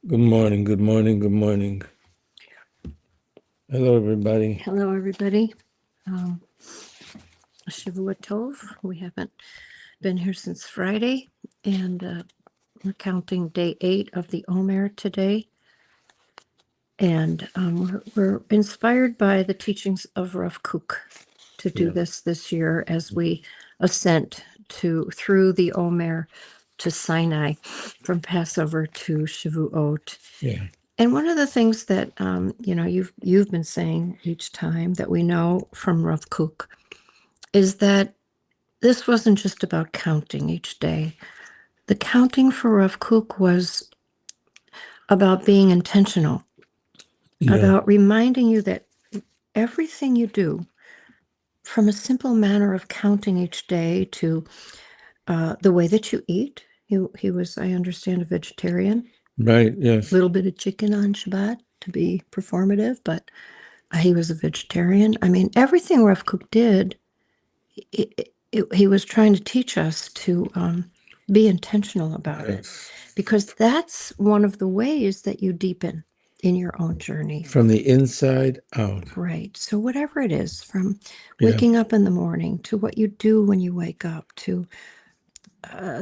Good morning, good morning, good morning. Hello, everybody. Hello, everybody. Shavua Tov. We haven't been here since Friday, and we're counting day 8 of the Omer today. And we're inspired by the teachings of Rav Kook to do Yeah. this year as we ascent through the Omer to Sinai, from Passover to Shavuot. Yeah. And one of the things that you've been saying each time that we know from Rav Kook is that this wasn't just about counting each day. The counting for Rav Kook was about being intentional, Yeah. about reminding you that everything you do, from a simple manner of counting each day to the way that you eat. He was, I understand, a vegetarian. Right. A Yes. little bit of chicken on Shabbat to be performative, but he was a vegetarian. I mean, everything Rav Kook did, he was trying to teach us to be intentional about it, Yes. because that's one of the ways that you deepen in your own journey. From the inside out. Right. So whatever it is, from Yeah. waking up in the morning to what you do when you wake up to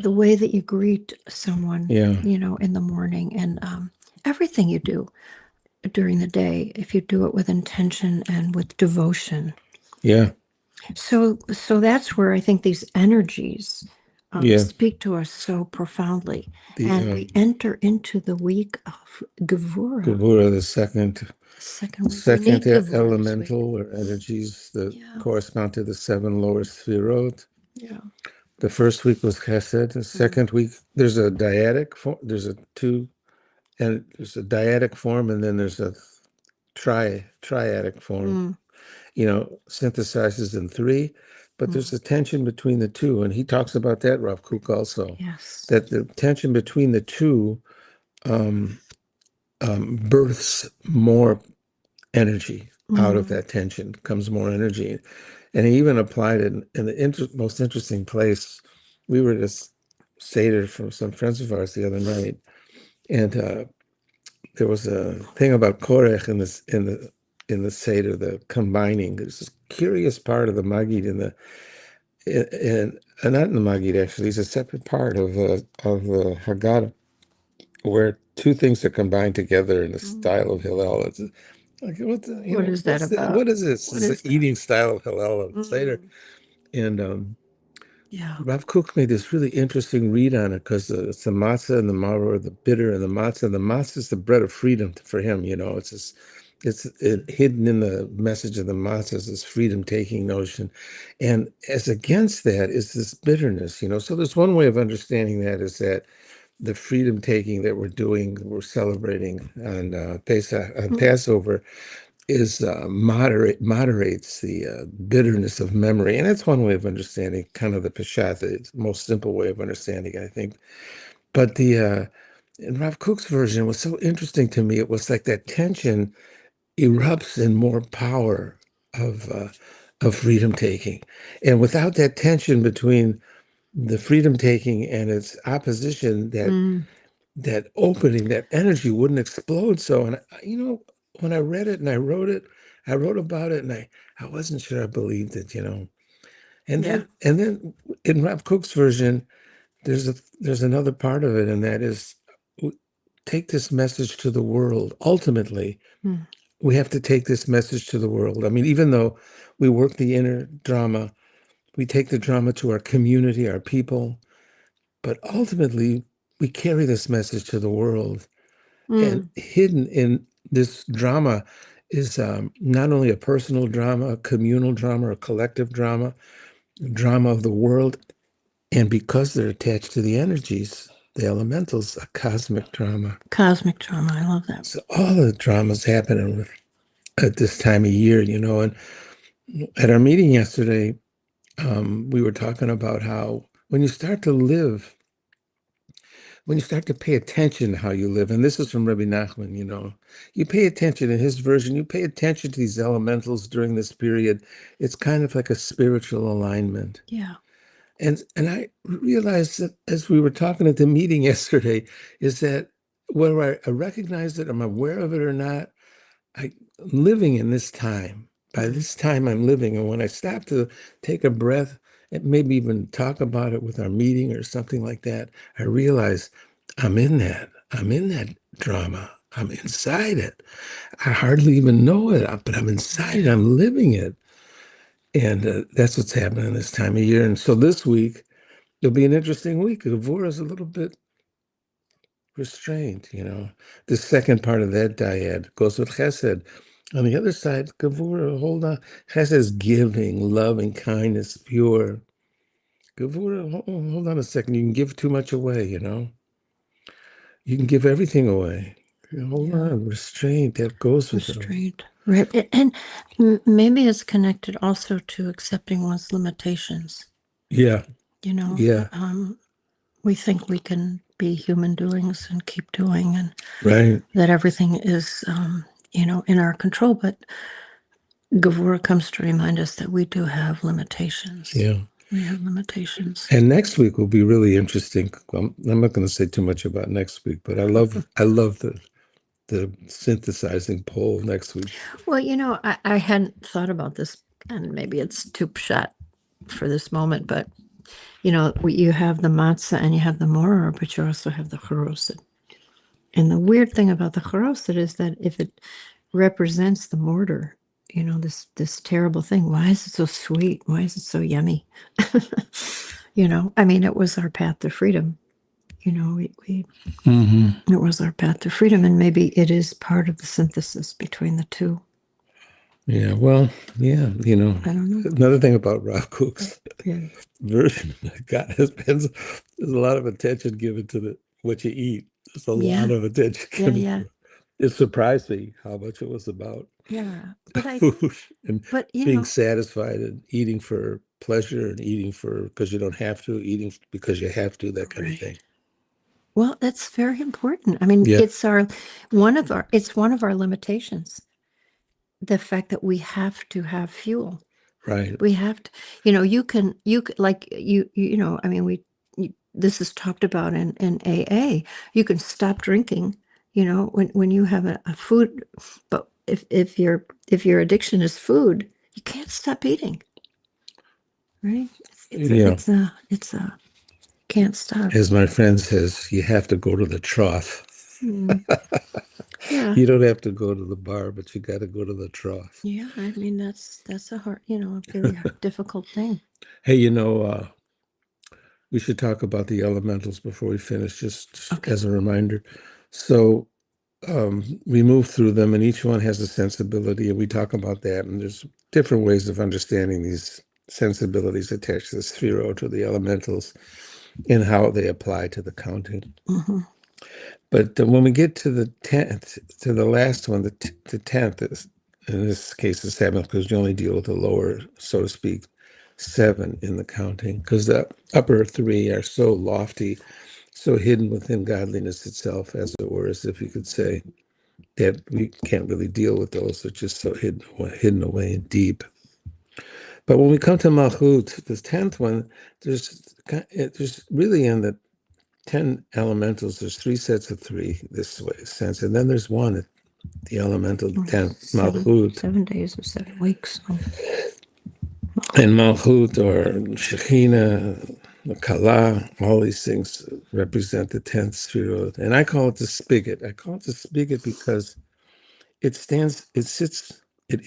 the way that you greet someone, Yeah. in the morning, and everything you do during the day, if you do it with intention and with devotion. Yeah. So that's where I think these energies Yeah. speak to us so profoundly. The And we enter into the week of Gevurah. Gevura, the second Second week. We need Gevurah this week. elemental or energies that correspond to the 7 lower sphirot. Yeah. The first week was Chesed. The second week, there's a dyadic form. There's a dyadic form, and then there's a triadic form. Synthesizes in 3, but there's a tension between the two, and he talks about that, Rav Kook, also. Yes. That the tension between the two births more energy. Out of that tension comes more energy, and he even applied it in the most interesting place. We were just Seder from some friends of ours the other night, and there was a thing about Korech in the Seder, the combining. There's this curious part of the Magid not in the Magid, actually. It's a separate part of the Haggadah, where two things are combined together in the style of Hillel. It's like, What is that about? What is this? What It's is the eating style of Hillel and Seder. And Yeah. Rav Kook made this really interesting read on it, because it's the matzah and the maror, the bitter and the matzah. The matzah is the bread of freedom for him. It's hidden in the message of the matzah is this freedom-taking notion, and as against that is this bitterness. So there's one way of understanding that, is that the freedom-taking that we're celebrating on Passover is moderates the bitterness of memory, and that's one way of understanding kind of the peshat, the most simple way of understanding it, I think. But in Rav Kook's version, was so interesting to me. It was like that tension erupts in more power of freedom taking, and without that tension between the freedom taking and its opposition, that opening, that energy wouldn't explode. So, and when I read it and I wrote about it, and I wasn't sure I believed it, and then in Rav Kook's version, there's another part of it, and that is, take this message to the world. Ultimately, we have to take this message to the world. I mean, even though we work the inner drama, we take the drama to our community, our people, but ultimately we carry this message to the world. And hidden in this drama is not only a personal drama, a communal drama, a collective drama, drama of the world. And because they're attached to the energies, the elementals, a cosmic drama. Cosmic drama. I love that. So all the dramas happening at this time of year, and at our meeting yesterday, we were talking about how when you start to pay attention to how you live, and this is from Rabbi Nachman, you pay attention in his version, you pay attention to these elementals during this period. It's kind of like a spiritual alignment. Yeah. And I realized that as we were talking at the meeting yesterday, is that whether I recognize it, I'm aware of it or not, I'm living in this time. By Mm. this time, I'm living. And when I stop to take a breath and maybe even talk about it with our meeting or something like that, I realize I'm in that. I'm in that drama. I'm inside it. I hardly even know it, but I'm inside it. I'm living it. And that's what's happening this time of year. And so this week, it'll be an interesting week. Gavura is a little bit restrained, you know. The second part of that dyad goes with chesed. On the other side, Gavura, hold on. Chesed is giving, loving, kindness, pure. Gavura, hold on a second. You can give too much away, you know. You can give everything away. Hold Yeah, on, restraint, that goes with it. restraint. Right. And maybe it's connected also to accepting one's limitations. Yeah, You know, yeah, we think we can be human doings and keep doing, and right. that everything is, in our control. But Gavura comes to remind us that we do have limitations. Yeah. We have limitations. And next week will be really interesting. I'm not going to say too much about next week, but I love the synthesizing poll next week. Well, I hadn't thought about this, and maybe it's too pshat for this moment, but you have the matzah and you have the mortar, but you also have the charoset. And the weird thing about the charoset is that if it represents the mortar, this terrible thing, why is it so sweet? Why is it so yummy? I mean, it was our path to freedom. It was our path to freedom, and maybe it is part of the synthesis between the two. Yeah, well, yeah, I don't know. another thing about Rob Cook's Yeah, version, God, there's a lot of attention given to what you eat. There's a lot yeah, of attention yeah, given yeah, to it. It surprised me how much it was about yeah. But food and but being satisfied and eating for pleasure and eating for because you don't have to, eating because you have to, that kind of thing. right. Well, that's very important. I mean, Yeah, it's one of our limitations. The fact that we have to have fuel. right. We have to, like I mean, this is talked about in AA. You can stop drinking, when you have a food, but if your addiction is food, you can't stop eating, right? Yeah. It's a can't stop. As my friend says, you have to go to the trough. Mm, yeah, You don't have to go to the bar, but you got to go to the trough. yeah. I mean, that's a hard, a really difficult thing. Hey, we should talk about the elementals before we finish, just Okay. as a reminder. So we move through them, and each one has a sensibility, and we talk about that. And there's different ways of understanding these sensibilities attached to the sphero, to the elementals, and how they apply to the counting. Hmm. But when we get to the 10th, to the last one, the 10th is, in this case, the seventh, because you only deal with the lower, so to speak, seven in the counting, because the upper three are so lofty, so hidden within godliness itself, as it were, as if you could say, that we can't really deal with those. They're just so hidden away and deep. But when we come to Malchut, the 10th one, there's really in the 10 elementals, there's three sets of three this way sense, and then there's one, the elemental 10, Malchut. 7 days or 7 weeks. And Malchut or Shekhinah, Kala, all these things represent the 10th sphere. And I call it the spigot. I call it the spigot because it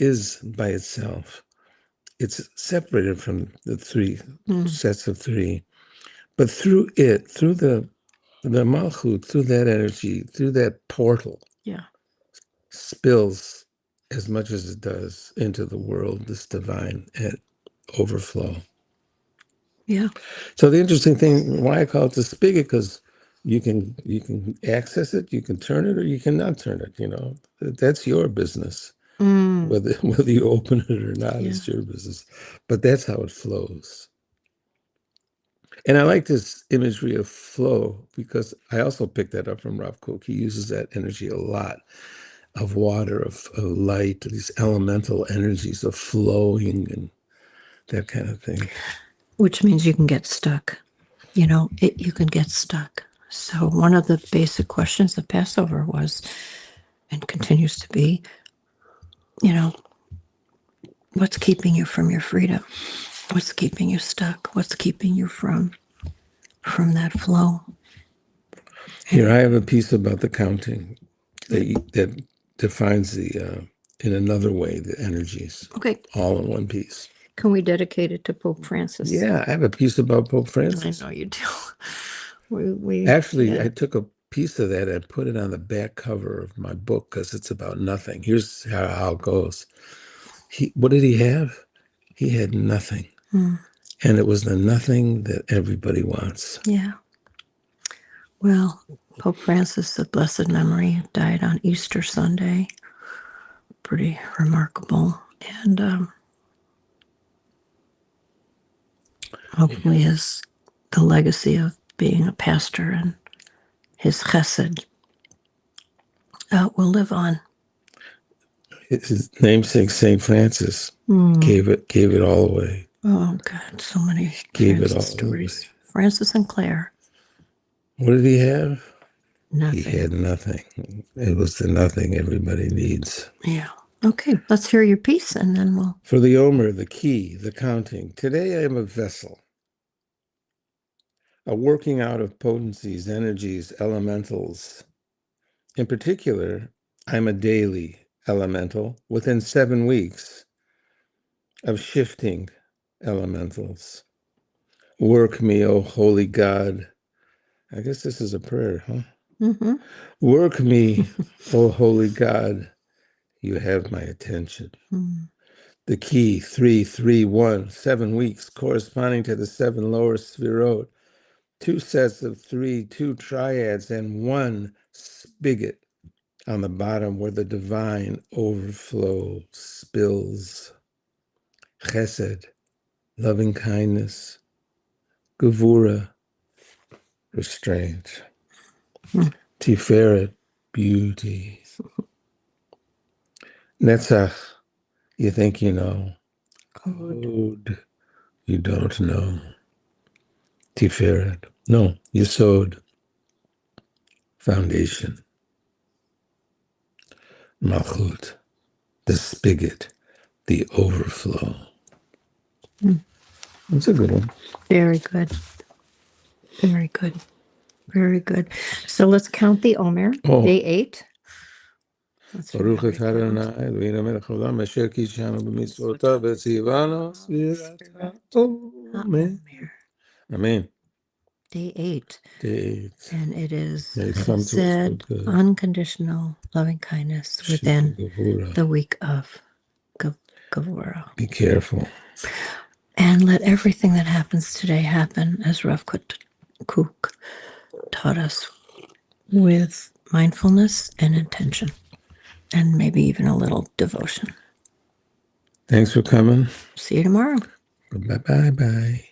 is by itself. It's separated from the three Mm, sets of three. But through it, through the Malchut, through that energy, through that portal, yeah, spills as much as it does into the world, this divine overflow. yeah. So the interesting thing, why I call it the spigot, because you can access it, you can turn it, or you cannot turn it. That's your business. Mm, Whether you open it or not yeah. is your business. But that's how it flows. And I like this imagery of flow because I also picked that up from Rav Kook. He uses that energy a lot of water, of light, these elemental energies of flowing and that kind of thing. Which means you can get stuck. You can get stuck. So one of the basic questions of Passover was, and continues to be, what's keeping you from your freedom? What's keeping you stuck? What's keeping you from that flow? Here, I have a piece about the counting that defines in another way, the energies, Okay, all in one piece. can we dedicate it to Pope Francis? Yeah, I have a piece about Pope I Francis. know you do. We Actually, yeah. I took a piece of that and put it on the back cover of my book because it's about nothing. Here's how it goes. What did he have? He had nothing. Mm, And it was the nothing that everybody wants. yeah. Well, Pope Francis of blessed memory died on Easter Sunday. Pretty remarkable. And hopefully the legacy of being a pastor and his chesed will live on. His namesake, St. Francis, Mm. gave it all away. Oh, God, so many Gave it Francis all stories. away. Francis and Claire. What did he have? Nothing. He had nothing. It was the nothing everybody needs. Yeah. Okay, let's hear your piece and then we'll. For the Omer, the key, the counting. Today I am a vessel, a working out of potencies, energies, elementals. In particular, I'm a daily elemental within 7 weeks of shifting elementals. Work me, O holy God. I guess this is a prayer, huh? Mm-hmm. Work me, O holy God. You have my attention. Mm. The key, 3-3-1, 7 weeks, corresponding to the 7 lower sphirot, 2 sets of 3, 2 triads, and 1 spigot on the bottom where the divine overflow spills. Chesed, loving kindness. Gevura, restraint. Tiferet, beauty. Netzach, you think you know. Code, you don't know. Tiferet, no, Yesod, foundation. Malchut, the spigot, the overflow. That's a good one. Very good. Very good. Very good. So let's count the Omer. Day 8. ברוך אתה אדוני אלוהינו מלך העולם אשר קידשנו במצוותיו וציוונו ספירת העומר. Amen. Day 8. Day 8. And it is May it come to us for said good. unconditional loving kindness within Gevura. the week of Gevura. Be careful. And let everything that happens today happen as Rav Kook taught us, with mindfulness and intention, and maybe even a little devotion. Thanks for coming. See you tomorrow. Bye-bye.